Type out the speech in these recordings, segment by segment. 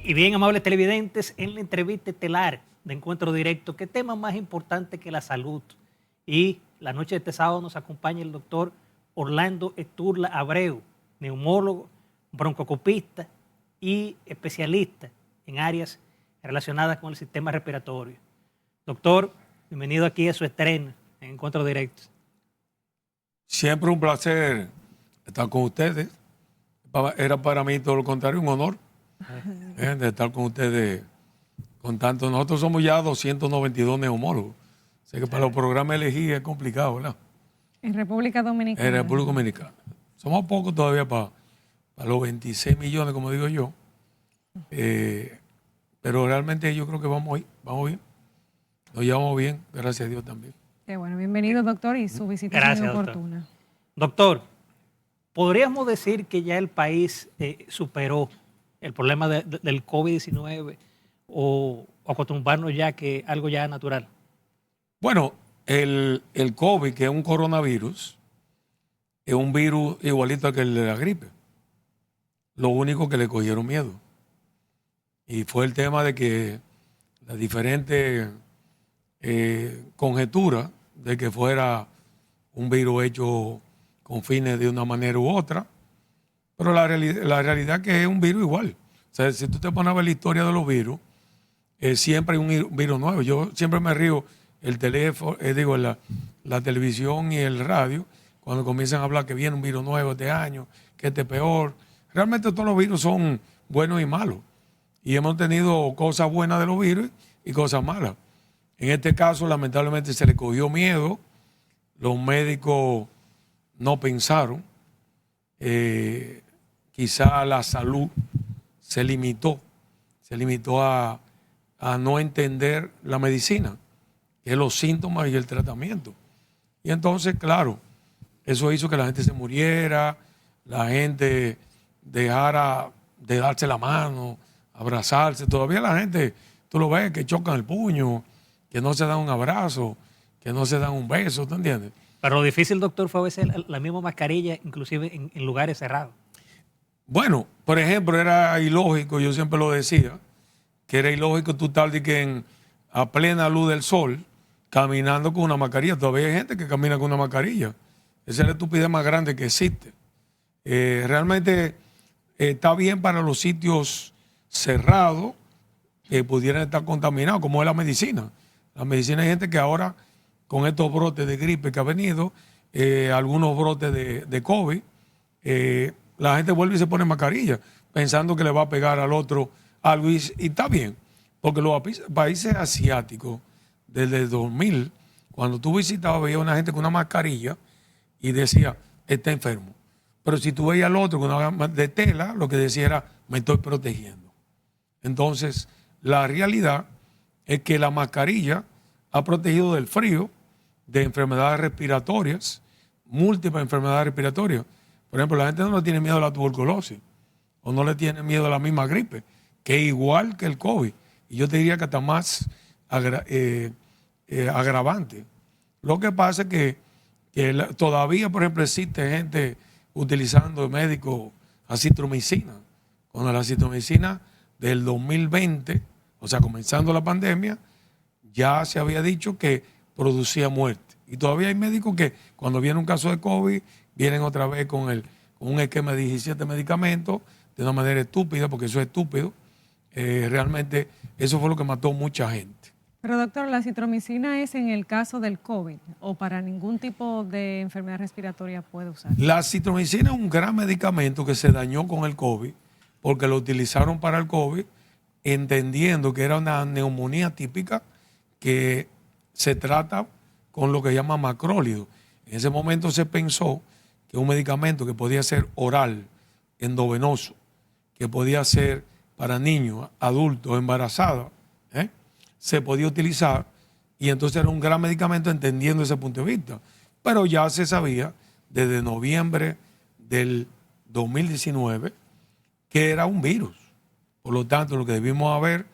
Y bien, amables televidentes, en la entrevista estelar de Encuentro Directo, ¿qué tema más importante que la salud? Y la noche de este sábado nos acompaña el doctor Orlando Esturla Abreu, neumólogo, broncocopista y especialista en áreas relacionadas con el sistema respiratorio. Doctor, bienvenido aquí a su estreno en Encuentro Directo. Siempre un placer estar con ustedes. Era para mí todo lo contrario, un honor de estar con ustedes con tanto. Nosotros somos ya 292 neumólogos. Sé que para los programas elegir es complicado, ¿verdad? En República Dominicana. En República Dominicana. Somos pocos todavía para los 26 millones, como digo yo. Pero realmente yo creo que vamos bien. Nos llevamos bien, gracias a Dios también. Qué bueno, bienvenido doctor y su visita es muy oportuna. Doctor, ¿podríamos decir que ya el país superó el problema del COVID-19 o acostumbrarnos ya que algo ya es natural? Bueno, el COVID, que es un coronavirus, es un virus igualito que el de la gripe. Lo único que le cogieron miedo. Y fue el tema de que las diferentes conjeturas de que fuera un virus hecho con fines de una manera u otra, pero la realidad es que es un virus igual. O sea, si tú te pones a ver la historia de los virus, siempre hay un virus nuevo. Yo siempre me río el teléfono, la televisión y el radio, cuando comienzan a hablar que viene un virus nuevo este año, que este es peor. Realmente todos los virus son buenos y malos. Y hemos tenido cosas buenas de los virus y cosas malas. En este caso, lamentablemente, se le cogió miedo. Los médicos no pensaron. Quizá la salud se limitó a no entender la medicina, que es los síntomas y el tratamiento. Y entonces, claro, eso hizo que la gente se muriera, la gente dejara de darse la mano, abrazarse. Todavía la gente, tú lo ves, que chocan el puño, que no se dan un abrazo, que no se dan un beso, ¿tú entiendes? Pero lo difícil, doctor, fue a veces la misma mascarilla, inclusive en lugares cerrados. Bueno, por ejemplo, era ilógico, yo siempre lo decía, que era ilógico tú estar a plena luz del sol caminando con una mascarilla. Todavía hay gente que camina con una mascarilla. Esa es la estupidez más grande que existe. Realmente está bien para los sitios cerrados que pudieran estar contaminados, como es la medicina. La medicina hay gente que ahora, con estos brotes de gripe que ha venido, algunos brotes de COVID, la gente vuelve y se pone mascarilla, pensando que le va a pegar al otro algo. Y está bien, porque los países asiáticos, desde el 2000, cuando tú visitabas, veías a una gente con una mascarilla y decía, está enfermo. Pero si tú veías al otro con una de tela, lo que decía era, me estoy protegiendo. Entonces, la realidad es que la mascarilla ha protegido del frío, de enfermedades respiratorias, múltiples enfermedades respiratorias. Por ejemplo, la gente no le tiene miedo a la tuberculosis o no le tiene miedo a la misma gripe, que es igual que el COVID. Y yo te diría que hasta más agravante. Lo que pasa es que todavía, por ejemplo, existe gente utilizando médicos acitromicina. Cuando la acitromicina del 2020, o sea, comenzando la pandemia, ya se había dicho que producía muerte. Y todavía hay médicos que cuando viene un caso de COVID, vienen otra vez con un esquema de 17 medicamentos de una manera estúpida, porque eso es estúpido. Realmente eso fue lo que mató mucha gente. Pero doctor, ¿la acitromicina es en el caso del COVID o para ningún tipo de enfermedad respiratoria puede usar? La acitromicina es un gran medicamento que se dañó con el COVID porque lo utilizaron para el COVID entendiendo que era una neumonía típica que se trata con lo que llama macrólido. En ese momento se pensó que un medicamento que podía ser oral, endovenoso, que podía ser para niños, adultos, embarazadas, se podía utilizar, y entonces era un gran medicamento entendiendo ese punto de vista. Pero ya se sabía desde noviembre del 2019 que era un virus. Por lo tanto, lo que debimos haber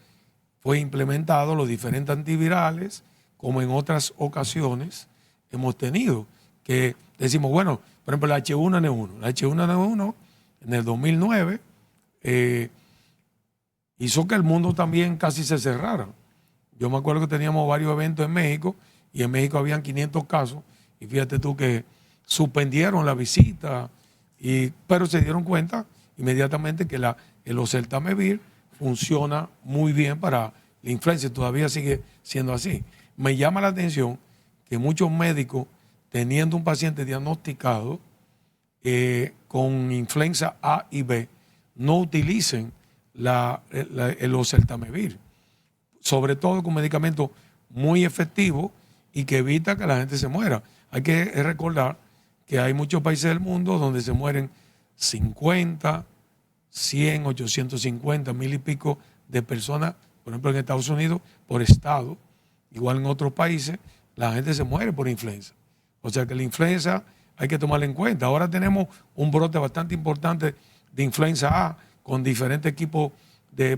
fue implementado los diferentes antivirales, como en otras ocasiones hemos tenido, que decimos, bueno, por ejemplo, la H1N1. La H1N1 en el 2009 hizo que el mundo también casi se cerrara. Yo me acuerdo que teníamos varios eventos en México y en México habían 500 casos y fíjate tú que suspendieron la visita, pero se dieron cuenta inmediatamente que el oseltamivir funciona muy bien para la influenza y todavía sigue siendo así. Me llama la atención que muchos médicos, teniendo un paciente diagnosticado con influenza A y B, no utilicen el oseltamivir, sobre todo con medicamentos muy efectivos y que evita que la gente se muera. Hay que recordar que hay muchos países del mundo donde se mueren 50, 100, 850, 1000 y pico de personas, por ejemplo en Estados Unidos, por estado. Igual en otros países, la gente se muere por influenza. O sea que la influenza hay que tomarla en cuenta. Ahora tenemos un brote bastante importante de influenza A con diferentes equipos,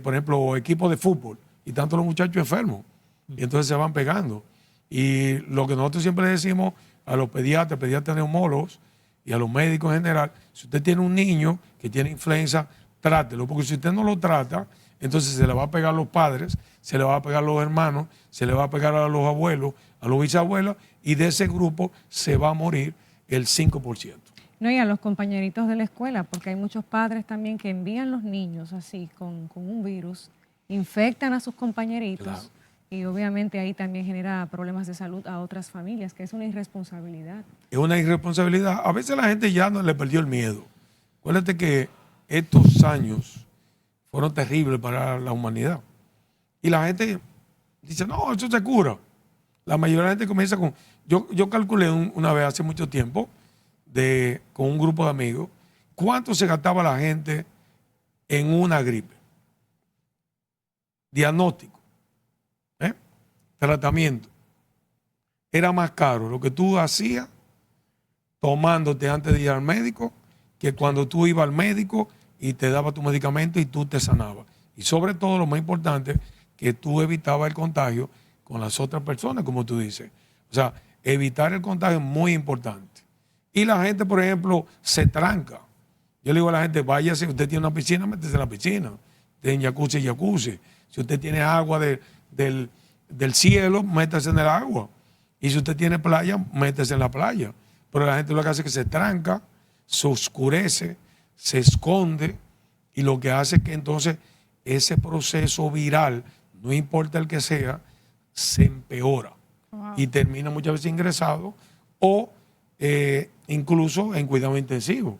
por ejemplo, equipos de fútbol, y tanto los muchachos enfermos. Y entonces se van pegando. Y lo que nosotros siempre decimos a los pediatras neumólogos y a los médicos en general, si usted tiene un niño que tiene influenza, trátelo, porque si usted no lo trata, entonces se le va a pegar a los padres, se le va a pegar a los hermanos, se le va a pegar a los abuelos, a los bisabuelos, y de ese grupo se va a morir el 5%. No, y a los compañeritos de la escuela, porque hay muchos padres también que envían los niños así con un virus, infectan a sus compañeritos. Claro. Y obviamente ahí también genera problemas de salud a otras familias, que es una irresponsabilidad. Es una irresponsabilidad. A veces la gente ya no le perdió el miedo. Acuérdate que estos años fueron terribles para la humanidad. Y la gente dice, no, eso se cura. La mayoría de la gente comienza con... Yo calculé una vez hace mucho tiempo con un grupo de amigos cuánto se gastaba la gente en una gripe. Diagnóstico. Tratamiento. Era más caro lo que tú hacías tomándote antes de ir al médico que cuando tú ibas al médico y te daba tu medicamento y tú te sanabas. Y sobre todo, lo más importante, que tú evitabas el contagio con las otras personas, como tú dices. O sea, evitar el contagio es muy importante. Y la gente, por ejemplo, se tranca. Yo le digo a la gente, váyase, si usted tiene una piscina, métese en la piscina. Tiene jacuzzi, jacuzzi. Si usted tiene agua del cielo, métase en el agua. Y si usted tiene playa, métese en la playa. Pero la gente lo que hace es que se tranca, se oscurece, se esconde, y lo que hace es que entonces ese proceso viral, no importa el que sea, se empeora. Wow. Y termina muchas veces ingresado o incluso en cuidado intensivo.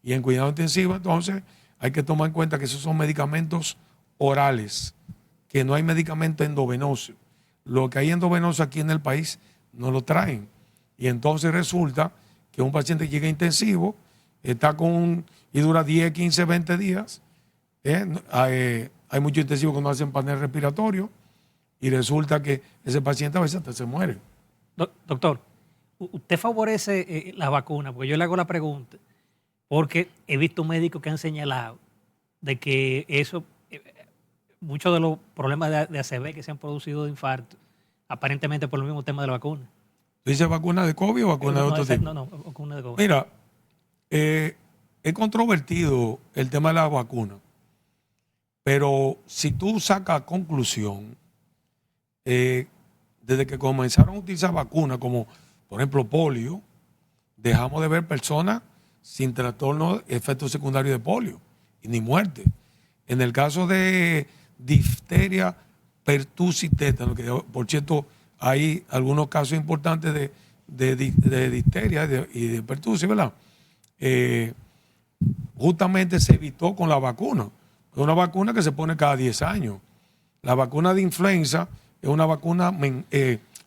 Y en cuidado intensivo entonces hay que tomar en cuenta que esos son medicamentos orales, que no hay medicamento endovenoso. Lo que hay endovenoso aquí en el país no lo traen. Y entonces resulta que un paciente llega intensivo, está y dura 10, 15, 20 días. Hay muchos intensivos que no hacen panel respiratorio y resulta que ese paciente a veces hasta se muere. Doctor, ¿usted favorece la vacuna? Porque yo le hago la pregunta porque he visto médicos que han señalado de que eso, muchos de los problemas de ACV que se han producido de infarto, aparentemente por el mismo tema de la vacuna. ¿Tú dices vacuna de COVID o vacuna de otro tipo? No, vacuna de COVID. Mira, es controvertido el tema de la vacuna, pero si tú sacas conclusión, desde que comenzaron a utilizar vacunas como, por ejemplo, polio, dejamos de ver personas sin trastorno, efectos secundarios de polio y ni muerte. En el caso de difteria, pertussis y tétano, que por cierto hay algunos casos importantes de difteria y de pertussis, ¿verdad? Justamente se evitó con la vacuna. Es una vacuna que se pone cada 10 años. La vacuna de influenza es una vacuna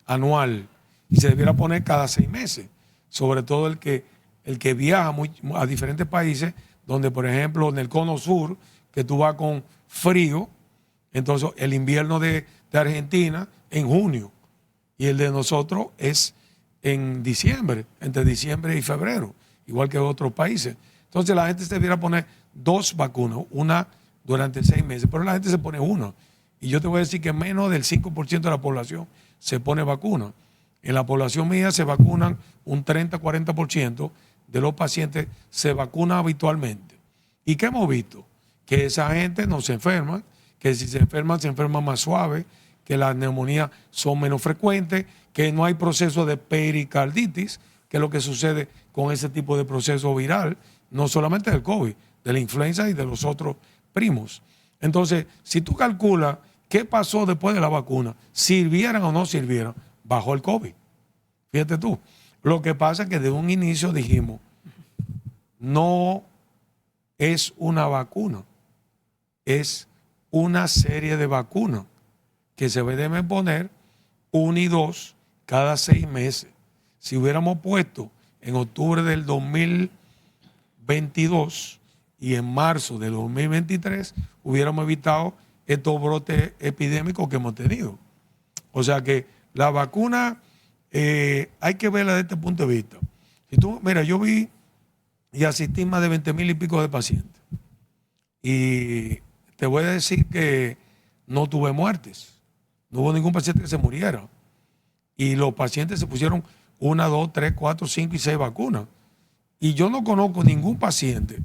anual y se debiera poner cada 6 meses. Sobre todo el que viaja a diferentes países, donde por ejemplo en el cono sur, que tú vas con frío, entonces el invierno de Argentina en junio y el de nosotros es en diciembre, entre diciembre y febrero, igual que otros países. Entonces la gente se debiera poner 2 vacunas, una durante 6 meses, pero la gente se pone una. Y yo te voy a decir que menos del 5% de la población se pone vacuna. En la población mía se vacunan un 30-40% de los pacientes se vacunan habitualmente. ¿Y qué hemos visto? Que esa gente no se enferma, que si se enferman más suave, que las neumonías son menos frecuentes, que no hay proceso de pericarditis, que es lo que sucede con ese tipo de proceso viral, no solamente del COVID, de la influenza y de los otros primos. Entonces, si tú calculas qué pasó después de la vacuna, sirvieran o no sirvieran, bajó el COVID. Fíjate tú. Lo que pasa es que de un inicio dijimos, no es una vacuna, es una serie de vacunas que se deben poner 1 y 2 cada 6 meses. Si hubiéramos puesto en octubre del 2022 y en marzo del 2023, hubiéramos evitado estos brotes epidémicos que hemos tenido. O sea que la vacuna hay que verla desde este punto de vista. Si tú, mira, yo vi y asistí más de 20,000 y pico de pacientes. Y te voy a decir que no tuve muertes. No hubo ningún paciente que se muriera. Y los pacientes se pusieron 1, 2, 3, 4, 5 y 6 vacunas. Y yo no conozco ningún paciente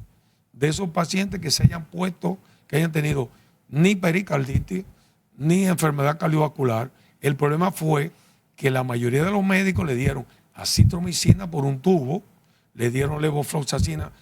de esos pacientes que se hayan puesto, que hayan tenido ni pericarditis, ni enfermedad cardiovascular. El problema fue que la mayoría de los médicos le dieron acitromicina por un tubo, le dieron levofloxacina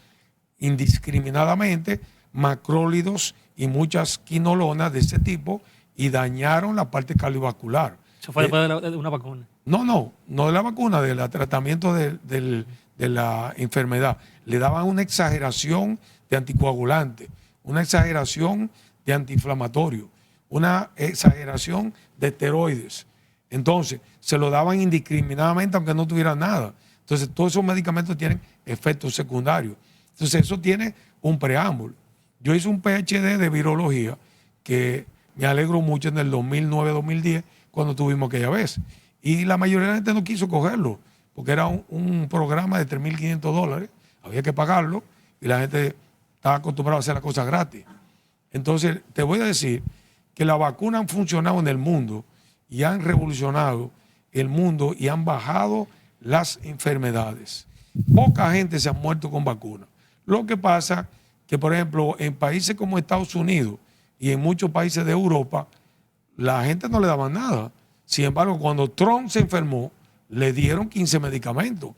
indiscriminadamente, macrólidos y muchas quinolonas de ese tipo, y dañaron la parte cardiovascular. Eso fue después de una vacuna. No de la vacuna, del tratamiento de la enfermedad. Le daban una exageración de anticoagulante, una exageración de antiinflamatorio, una exageración de esteroides. Entonces, se lo daban indiscriminadamente aunque no tuviera nada. Entonces, todos esos medicamentos tienen efectos secundarios. Entonces, eso tiene un preámbulo. Yo hice un PhD de virología que me alegro mucho en el 2009-2010 cuando tuvimos aquella vez. Y la mayoría de la gente no quiso cogerlo porque era un programa de $3,500. Había que pagarlo y la gente estaba acostumbrada a hacer las cosas gratis. Entonces, te voy a decir que las vacunas han funcionado en el mundo y han revolucionado el mundo y han bajado las enfermedades. Poca gente se ha muerto con vacunas. Lo que pasa que, por ejemplo, en países como Estados Unidos y en muchos países de Europa, la gente no le daba nada. Sin embargo, cuando Trump se enfermó, le dieron 15 medicamentos.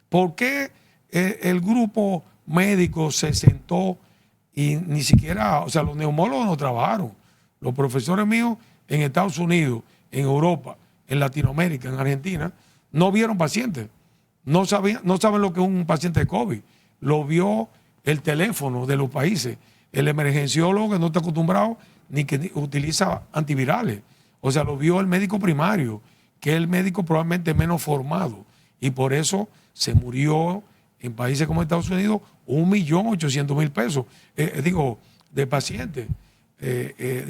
¿Por qué el grupo médico se sentó y ni siquiera, o sea, los neumólogos no trabajaron? Los profesores míos en Estados Unidos, en Europa, en Latinoamérica, en Argentina, no vieron pacientes. No saben lo que es un paciente de COVID. Lo vio el teléfono de los países, el emergenciólogo que no está acostumbrado ni que utiliza antivirales. O sea, lo vio el médico primario, que es el médico probablemente menos formado. Y por eso se murió en países como Estados Unidos 1.800.000 pesos, de pacientes,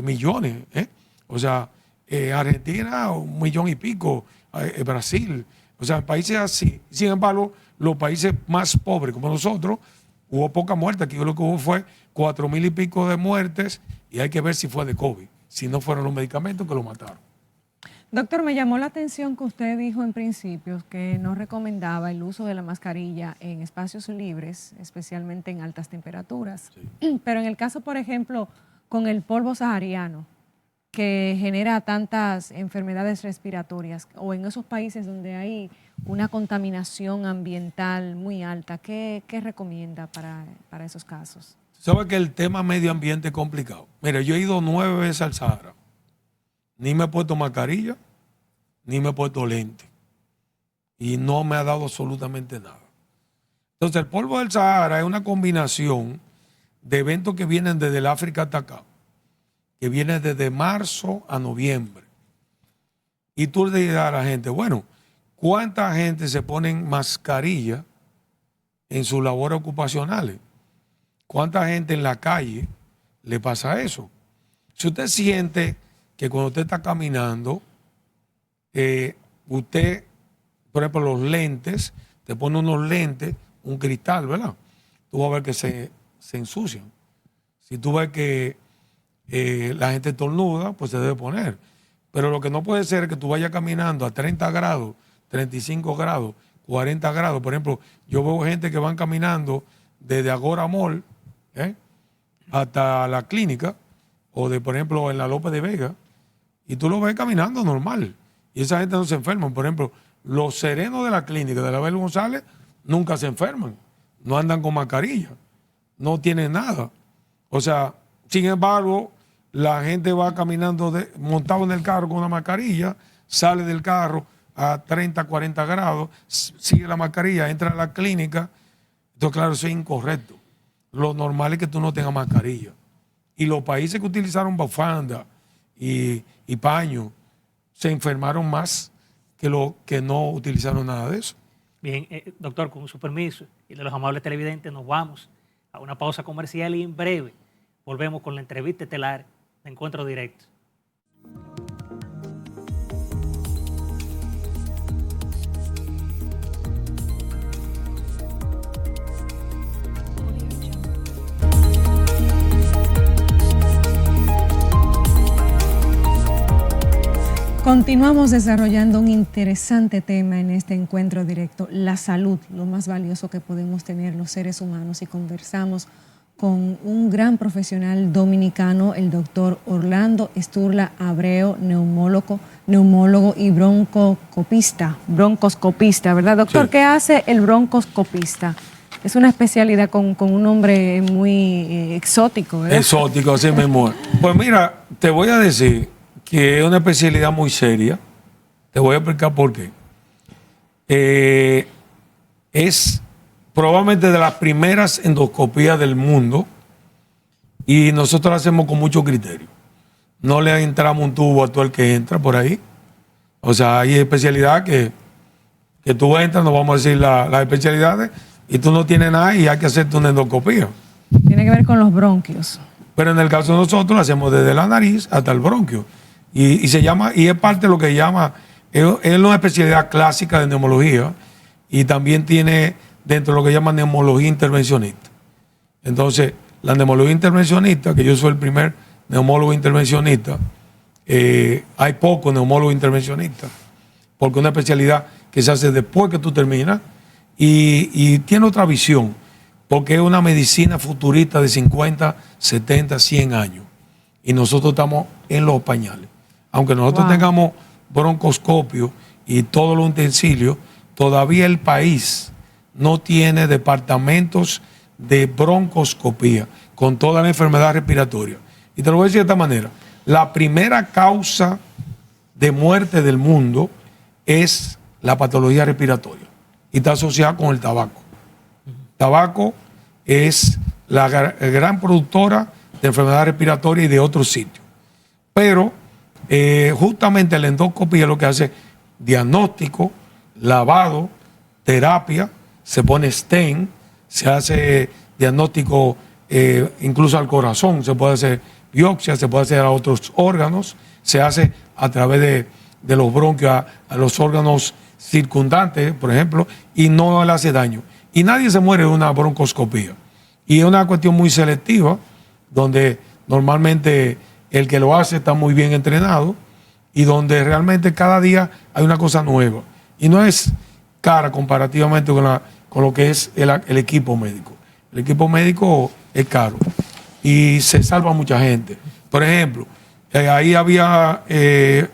millones. O sea, Argentina 1 millón y pico, Brasil. O sea, países así. Sin embargo, los países más pobres como nosotros, hubo poca muerte. Aquí lo que hubo fue 4,000 y pico de muertes y hay que ver si fue de COVID, si no fueron los medicamentos que lo mataron. Doctor, me llamó la atención que usted dijo en principio que no recomendaba el uso de la mascarilla en espacios libres, especialmente en altas temperaturas. Sí. Pero en el caso, por ejemplo, con el polvo sahariano, que genera tantas enfermedades respiratorias, o en esos países donde hay una contaminación ambiental muy alta, ¿qué recomienda para esos casos? ¿Sabe que el tema medio ambiente es complicado? Mira, yo he ido 9 veces al Sahara. Ni me he puesto mascarilla, ni me he puesto lente. Y no me ha dado absolutamente nada. Entonces, el polvo del Sahara es una combinación de eventos que vienen desde el África hasta acá, que viene desde marzo a noviembre. Y tú le dirás a la gente, bueno, ¿cuánta gente se pone mascarilla en sus labores ocupacionales? ¿Cuánta gente en la calle le pasa eso? Si usted siente que cuando usted está caminando, usted, por ejemplo, los lentes, te pone unos lentes, un cristal, ¿verdad? Tú vas a ver que se ensucian. Si tú ves que la gente estornuda, pues se debe poner. Pero lo que no puede ser es que tú vayas caminando a 30 grados, 35 grados, 40 grados. Por ejemplo, yo veo gente que van caminando desde Agora Mall hasta la clínica o de, por ejemplo, en la López de Vega, y tú lo ves caminando normal. Y esa gente no se enferma. Por ejemplo, los serenos de la clínica de la Abel González nunca se enferman. No andan con mascarilla. No tienen nada. O sea, sin embargo, la gente va caminando montado en el carro con una mascarilla, sale del carro a 30, 40 grados, sigue la mascarilla, entra a la clínica. Entonces, claro, eso es incorrecto. Lo normal es que tú no tengas mascarilla. Y los países que utilizaron bufanda y paño se enfermaron más que los que no utilizaron nada de eso. Bien, doctor, con su permiso y de los amables televidentes, nos vamos a una pausa comercial y en breve volvemos con la entrevista estelar de Encuentro Directo. Continuamos desarrollando un interesante tema en este encuentro directo, la salud, lo más valioso que podemos tener los seres humanos, y conversamos con un gran profesional dominicano, el doctor Orlando Sturla Abreu, neumólogo y broncoscopista, ¿verdad, doctor? Sí. ¿Qué hace el broncoscopista? Es una especialidad con un nombre muy exótico, ¿verdad? Exótico, así mismo. Pues mira, te voy a decir que es una especialidad muy seria. Te voy a explicar por qué. Es probablemente de las primeras endoscopías del mundo y nosotros la hacemos con mucho criterio. No le entramos un tubo a todo el que entra por ahí. O sea, hay especialidad que tú entras, no vamos a decir las especialidades, y tú no tienes nada y hay que hacerte una endoscopía. Tiene que ver con los bronquios. Pero en el caso de nosotros lo hacemos desde la nariz hasta el bronquio. Y se llama, y es parte de lo que llama, es una especialidad clásica de neumología, y también tiene dentro de lo que llama neumología intervencionista. Entonces, la neumología intervencionista, que yo soy el primer neumólogo intervencionista, hay pocos neumólogos intervencionistas, porque es una especialidad que se hace después que tú terminas, y tiene otra visión, porque es una medicina futurista de 50, 70, 100 años. Y nosotros estamos en los pañales. Aunque nosotros tengamos broncoscopio y todos los utensilios, todavía el país no tiene departamentos de broncoscopía con toda la enfermedad respiratoria. Y te lo voy a decir de esta manera. La primera causa de muerte del mundo es la patología respiratoria y está asociada con el tabaco. Tabaco es la gran productora de enfermedad respiratoria y de otros sitios. Pero justamente la endoscopía lo que hace diagnóstico, lavado, terapia, se pone stent, se hace diagnóstico incluso al corazón, se puede hacer biopsia, se puede hacer a otros órganos, se hace a través de los bronquios a los órganos circundantes, por ejemplo, y no le hace daño. Y nadie se muere de una broncoscopía. Y es una cuestión muy selectiva, donde normalmente el que lo hace está muy bien entrenado y donde realmente cada día hay una cosa nueva. Y no es cara comparativamente con lo que es el equipo médico. El equipo médico es caro y se salva mucha gente. Por ejemplo, ahí había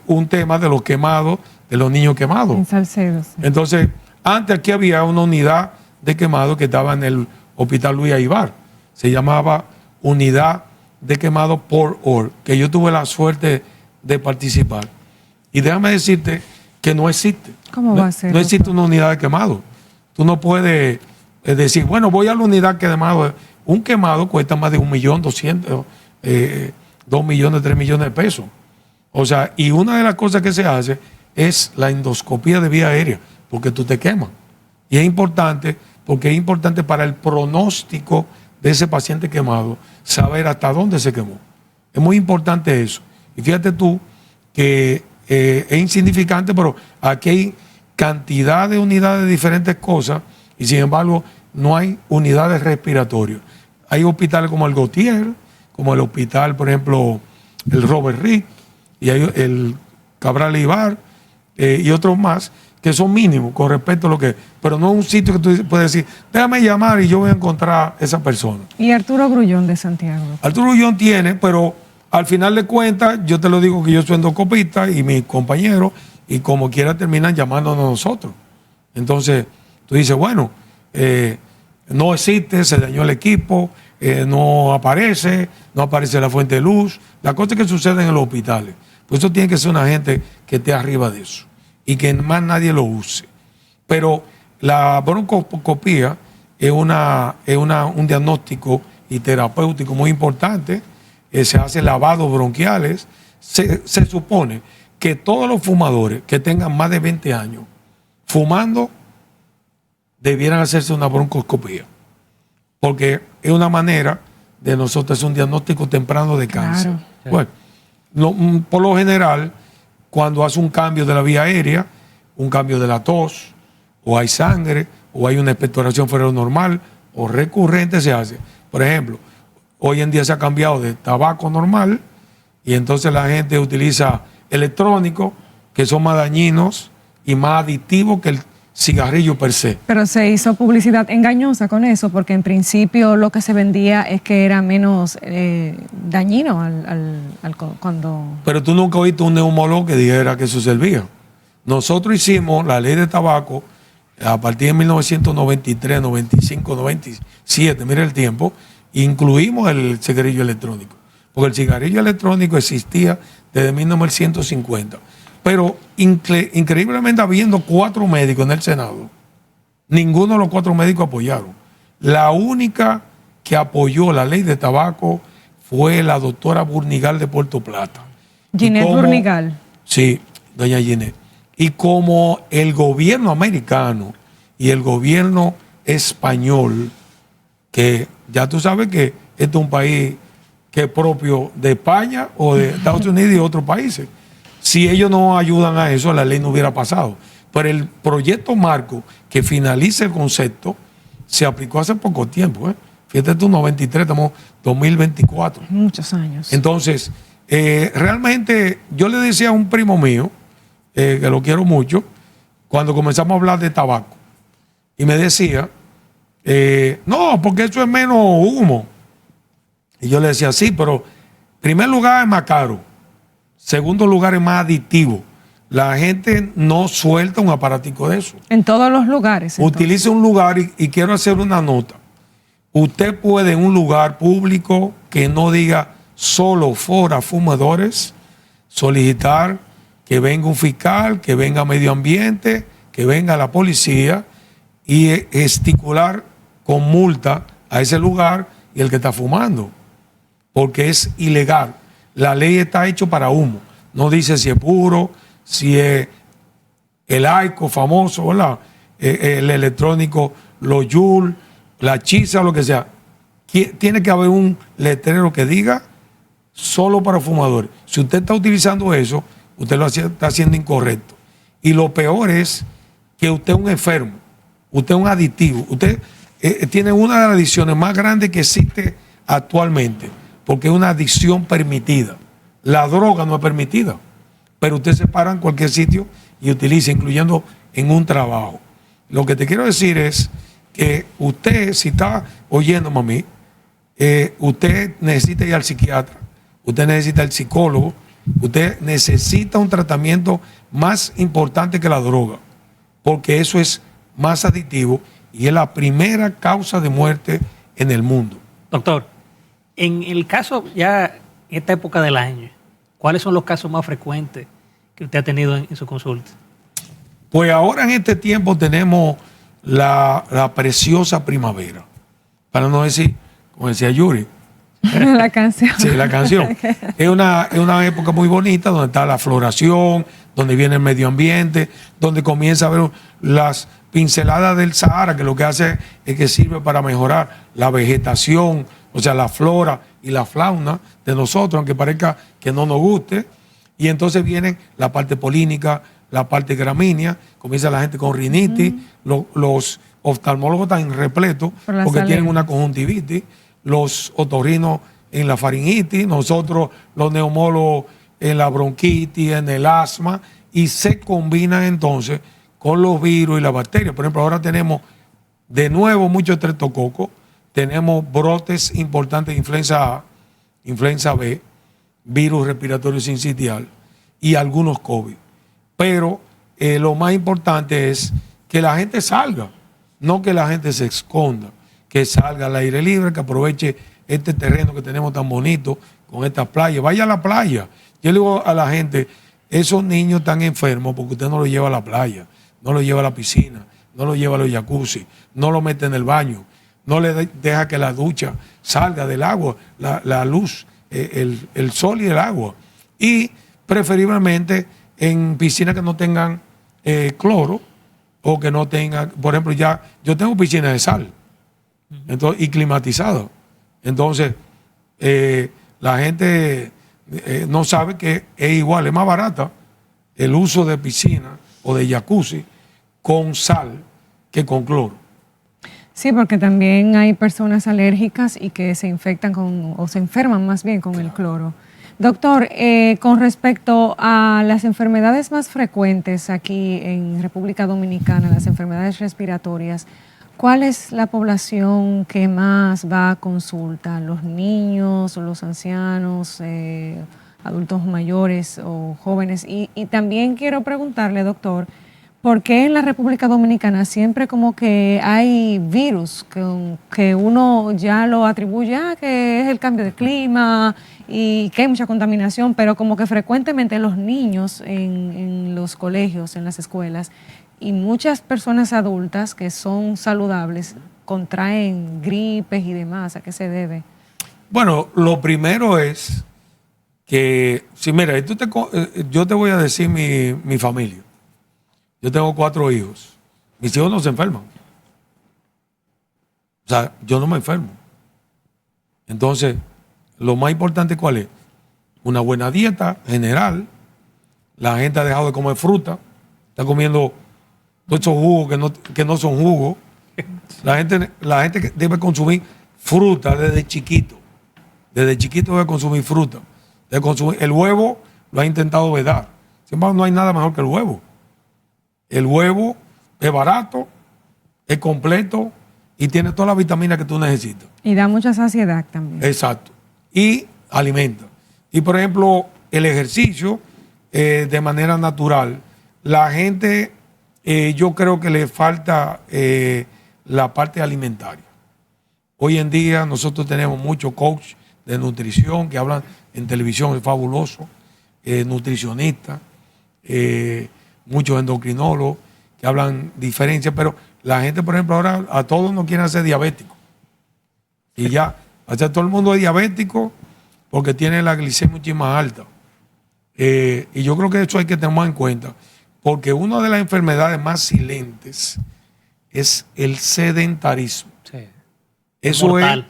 un tema de los quemados, de los niños quemados. En Salcedo. Sí. Entonces, antes aquí había una unidad de quemados que estaba en el Hospital Luis Aybar. Se llamaba Unidad de Quemado por OR, que yo tuve la suerte de participar. Y déjame decirte que no existe. ¿Cómo va a ser? No existe una unidad de quemado. Tú no puedes decir, bueno, voy a la unidad de quemado. Un quemado cuesta más de 1.200.000, 2 millones, 3 millones de pesos. O sea, y una de las cosas que se hace es la endoscopía de vía aérea, porque tú te quemas. Y es importante, porque es importante para el pronóstico de ese paciente quemado, saber hasta dónde se quemó. Es muy importante eso. Y fíjate tú que es insignificante, pero aquí hay cantidad de unidades de diferentes cosas y sin embargo no hay unidades respiratorias. Hay hospitales como el Gautier, como el hospital, por ejemplo, el Robert Reed, y hay el Cabral Ibar y otros más que son mínimos con respecto a lo que... Pero no es un sitio que tú puedes decir, déjame llamar y yo voy a encontrar a esa persona. ¿Y Arturo Grullón de Santiago? Arturo Grullón tiene, pero al final de cuentas, yo te lo digo que yo soy endoscopista y mis compañeros, y como quiera terminan llamándonos a nosotros. Entonces, tú dices, bueno, no existe, se dañó el equipo, no aparece la fuente de luz, las cosas que suceden en los hospitales. Pues eso tiene que ser una gente que esté arriba de eso y que más nadie lo use. Pero la broncoscopía es un diagnóstico y terapéutico muy importante. Se hace lavados bronquiales. Se supone que todos los fumadores que tengan más de 20 años fumando debieran hacerse una broncoscopía, porque es una manera de nosotros hacer un diagnóstico temprano de cáncer. Claro. Bueno, por lo general, cuando hace un cambio de la vía aérea, un cambio de la tos, o hay sangre, o hay una expectoración fuera de lo normal, o recurrente, se hace. Por ejemplo, hoy en día se ha cambiado de tabaco normal, y entonces la gente utiliza electrónicos, que son más dañinos y más aditivos que el cigarrillo per se. Pero se hizo publicidad engañosa con eso, porque en principio lo que se vendía es que era menos dañino cuando... Pero tú nunca oíste un neumólogo que dijera que eso servía. Nosotros hicimos la ley de tabaco a partir de 1993, 95, 97, mira el tiempo, incluimos el cigarrillo electrónico. Porque el cigarrillo electrónico existía desde 1950. Pero increíblemente, habiendo 4 médicos en el Senado, ninguno de los 4 médicos apoyaron. La única que apoyó la ley de tabaco fue la doctora Burnigal de Puerto Plata. Ginette Burnigal. Sí, doña Ginette. Y como el gobierno americano y el gobierno español, que ya tú sabes que este es un país que es propio de España o de Estados Unidos y otros países. Si ellos no ayudan a eso, la ley no hubiera pasado. Pero el proyecto marco que finaliza el concepto se aplicó hace poco tiempo. Fíjate tú, 93, estamos 2024. Muchos años. Entonces, realmente yo le decía a un primo mío, que lo quiero mucho, cuando comenzamos a hablar de tabaco, y me decía, no, porque eso es menos humo. Y yo le decía, sí, pero en primer lugar es más caro. Segundo lugar es más aditivo. La gente no suelta un aparatico de eso. En todos los lugares. Utilice un lugar y quiero hacer una nota. Usted puede en un lugar público que no diga solo for fumadores solicitar que venga un fiscal, que venga medio ambiente, que venga la policía y estipular con multa a ese lugar y el que está fumando, porque es ilegal. La ley está hecha para humo. No dice si es puro, si es el AICO famoso, ¿verdad? El electrónico, los Joule, la chisa, lo que sea. Tiene que haber un letrero que diga solo para fumadores. Si usted está utilizando eso, usted lo está haciendo incorrecto. Y lo peor es que usted es un enfermo, usted es un adictivo, usted tiene una de las adicciones más grandes que existe actualmente, porque es una adicción permitida. La droga no es permitida, pero usted se para en cualquier sitio y utiliza, incluyendo en un trabajo. Lo que te quiero decir es que usted, si está oyéndome a mí, usted necesita ir al psiquiatra, usted necesita al psicólogo, usted necesita un tratamiento más importante que la droga, porque eso es más adictivo y es la primera causa de muerte en el mundo. Doctor, en el caso ya en esta época del año, ¿cuáles son los casos más frecuentes que usted ha tenido en su consulta? Pues ahora en este tiempo tenemos la preciosa primavera, para no decir, como decía Yuri. La canción. Sí, la canción. Es una época muy bonita donde está la floración, donde viene el medio ambiente, donde comienza a ver las pinceladas del Sahara, que lo que hace es que sirve para mejorar la vegetación, o sea, la flora y la fauna de nosotros, aunque parezca que no nos guste. Y entonces viene la parte polínica, la parte gramínea, comienza la gente con rinitis, los oftalmólogos están repletos porque tienen una conjuntivitis, los otorrinos en la faringitis, nosotros los neumólogos en la bronquitis, en el asma, y se combinan entonces con los virus y las bacterias. Por ejemplo, ahora tenemos de nuevo mucho estreptococo, tenemos brotes importantes de influenza A, influenza B, virus respiratorio sincitial y algunos COVID. Pero lo más importante es que la gente salga, no que la gente se esconda, que salga al aire libre, que aproveche este terreno que tenemos tan bonito con estas playas. Vaya a la playa. Yo le digo a la gente, esos niños están enfermos porque usted no los lleva a la playa, no los lleva a la piscina, no los lleva a los jacuzzi, no los mete en el baño, no le deja que la ducha salga del agua, la luz, el sol y el agua. Y preferiblemente en piscinas que no tengan cloro o que no tengan, por ejemplo, ya yo tengo piscinas de sal entonces, y climatizadas. Entonces, la gente no sabe que es igual, es más barata el uso de piscina o de jacuzzi con sal que con cloro. Sí, porque también hay personas alérgicas y que se infectan o se enferman más bien con el cloro. Doctor, con respecto a las enfermedades más frecuentes aquí en República Dominicana, las enfermedades respiratorias, ¿cuál es la población que más va a consulta? ¿Los niños, los ancianos, adultos mayores o jóvenes? Y también quiero preguntarle, doctor, ¿por qué en la República Dominicana siempre como que hay virus que uno ya lo atribuye a que es el cambio de clima y que hay mucha contaminación, pero como que frecuentemente los niños en los colegios, en las escuelas, y muchas personas adultas que son saludables contraen gripes y demás? ¿A qué se debe? Bueno, lo primero es que, si mira, yo te voy a decir mi familia. Yo tengo 4 hijos. Mis hijos no se enferman. O sea, yo no me enfermo. Entonces, lo más importante, ¿cuál es? Una buena dieta general. La gente ha dejado de comer fruta. Está comiendo todos esos jugos que no son jugos. La gente debe consumir fruta desde chiquito. Desde chiquito debe consumir fruta. Debe consumir. El huevo lo ha intentado vedar. Sin embargo, no hay nada mejor que el huevo. El huevo es barato, es completo y tiene todas las vitaminas que tú necesitas. Y da mucha saciedad también. Exacto. Y alimenta. Y por ejemplo, el ejercicio de manera natural. La gente, yo creo que le falta la parte alimentaria. Hoy en día nosotros tenemos muchos coaches de nutrición que hablan en televisión, es fabuloso, nutricionistas, muchos endocrinólogos que hablan diferencias, pero la gente, por ejemplo, ahora a todos nos quieren hacer diabéticos. Y ya, o sea, todo el mundo es diabético porque tiene la glicemia mucho más alta. Y yo creo que eso hay que tener en cuenta, porque una de las enfermedades más silentes es el sedentarismo. Sí. Eso Mortal. es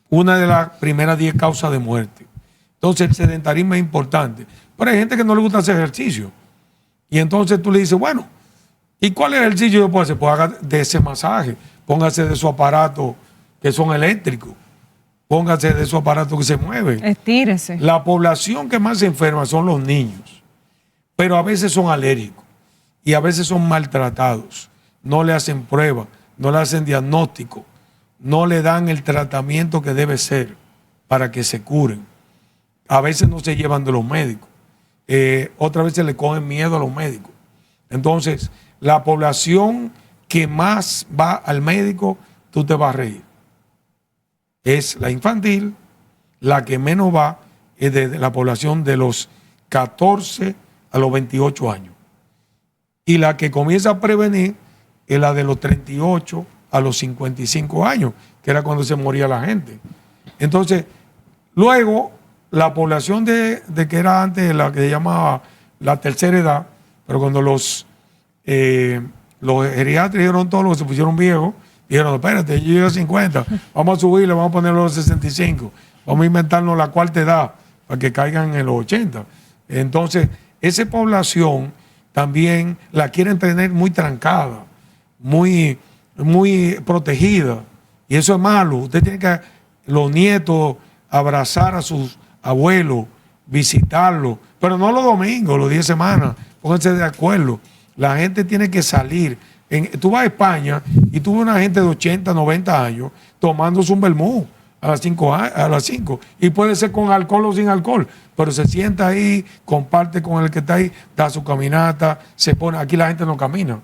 una de las primeras 10 causas de muerte. Entonces el sedentarismo es importante. Pero hay gente que no le gusta hacer ejercicio. Y entonces tú le dices, bueno, ¿y cuál ejercicio yo puedo hacer? Pues haga de ese masaje, póngase de esos aparatos que son eléctricos, póngase de esos aparatos que se mueven. Estírese. La población que más se enferma son los niños, pero a veces son alérgicos y a veces son maltratados. No le hacen pruebas, no le hacen diagnóstico, no le dan el tratamiento que debe ser para que se curen. A veces no se llevan de los médicos. Otras veces le cogen miedo a los médicos. Entonces, la población que más va al médico, tú te vas a reír. Es la infantil, la que menos va es de la población de los 14 a los 28 años. Y la que comienza a prevenir es la de los 38 a los 55 años, que era cuando se moría la gente. Entonces, luego, la población de que era antes la que se llamaba la tercera edad, pero cuando los geriatras dijeron todos los que se pusieron viejos, dijeron, espérate, yo llego a 50, vamos a subirle, vamos a ponerlo a los 65, vamos a inventarnos la cuarta edad para que caigan en los 80. Entonces, esa población también la quieren tener muy trancada, muy protegida, y eso es malo. Usted tiene que, los nietos, abrazar a sus abuelos, visitarlos, pero no los domingos, los 10 semanas, pónganse de acuerdo. La gente tiene que salir. Tú vas a España y tú ves una gente de 80, 90 años tomándose un vermú a las 5, a las 5. Y puede ser con alcohol o sin alcohol, pero se sienta ahí, comparte con el que está ahí, da su caminata, se pone. Aquí la gente no camina.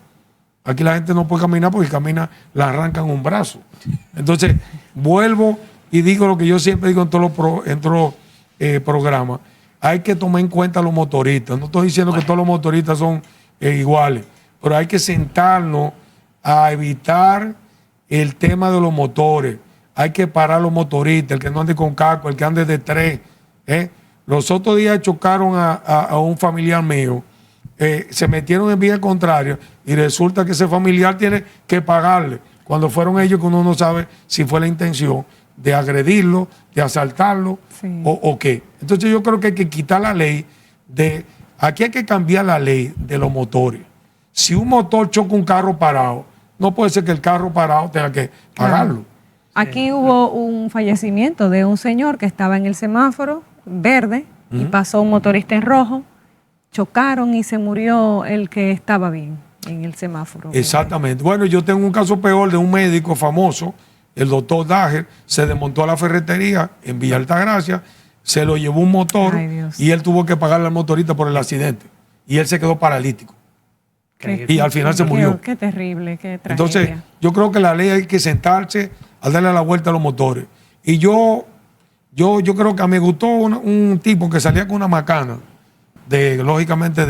Aquí la gente no puede caminar porque camina, la arrancan un brazo. Entonces, vuelvo y digo lo que yo siempre digo en todos los programas. Hay que tomar en cuenta a los motoristas. No estoy diciendo que todos los motoristas son iguales, pero hay que sentarnos a evitar el tema de los motores. Hay que parar a los motoristas, el que no ande con casco, el que ande de 3. Los otros días chocaron a un familiar mío. Se metieron en vía contraria y resulta que ese familiar tiene que pagarle, cuando fueron ellos que uno no sabe si fue la intención de agredirlo, de asaltarlo, sí, o qué. Entonces yo creo que hay que quitar la ley aquí hay que cambiar la ley de los motores. Si un motor choca un carro parado, no puede ser que el carro parado tenga que pagarlo. Aquí hubo un fallecimiento de un señor que estaba en el semáforo verde y pasó un motorista en rojo, chocaron y se murió el que estaba bien en el semáforo. Exactamente. Bueno, yo tengo un caso peor de un médico famoso, el doctor Dager, se desmontó a la ferretería en Villa Altagracia, se lo llevó un motor. Ay, Dios. Y él tuvo que pagarle al motorista por el accidente. Y él se quedó paralítico. Y al final se murió. Qué terrible, qué tragedia. Entonces, yo creo que la ley hay que sentarse a darle la vuelta a los motores. Y yo creo que me gustó un tipo que salía con una macana, lógicamente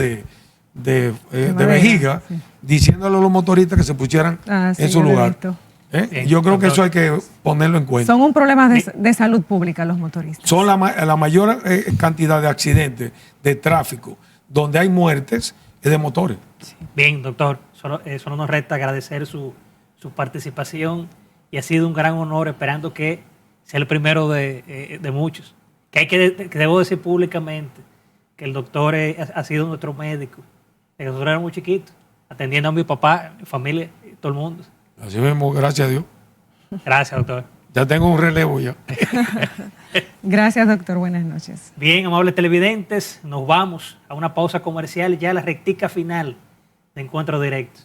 de vejiga, sí, diciéndole a los motoristas que se pusieran en su lugar. Yo creo que eso hay que ponerlo en cuenta. Son un problema de salud pública los motoristas. Son la mayor cantidad de accidentes de tráfico donde hay muertes es de motores. Bien, doctor, solo nos resta agradecer su participación y ha sido un gran honor, esperando que sea el primero de muchos. Que debo decir públicamente que el doctor ha sido nuestro médico. Nosotros éramos muy chiquitos, atendiendo a mi papá, mi familia, todo el mundo. Así mismo, gracias a Dios. Gracias, doctor. Ya tengo un relevo ya. Gracias, doctor. Buenas noches. Bien, amables televidentes, nos vamos a una pausa comercial y ya la rectica final de Encuentro Directo.